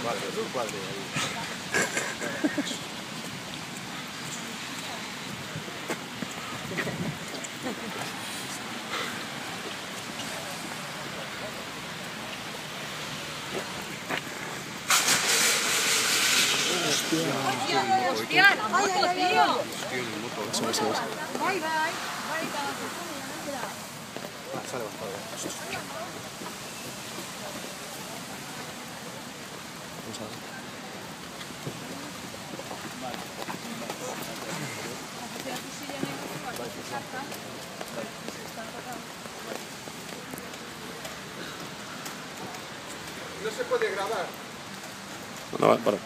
Vale, es un cuadre ahí. Hostia, la moto, tío. Eso. Vai. Se ha levantado ya. Vamos a ver. No se puede grabar. No, para.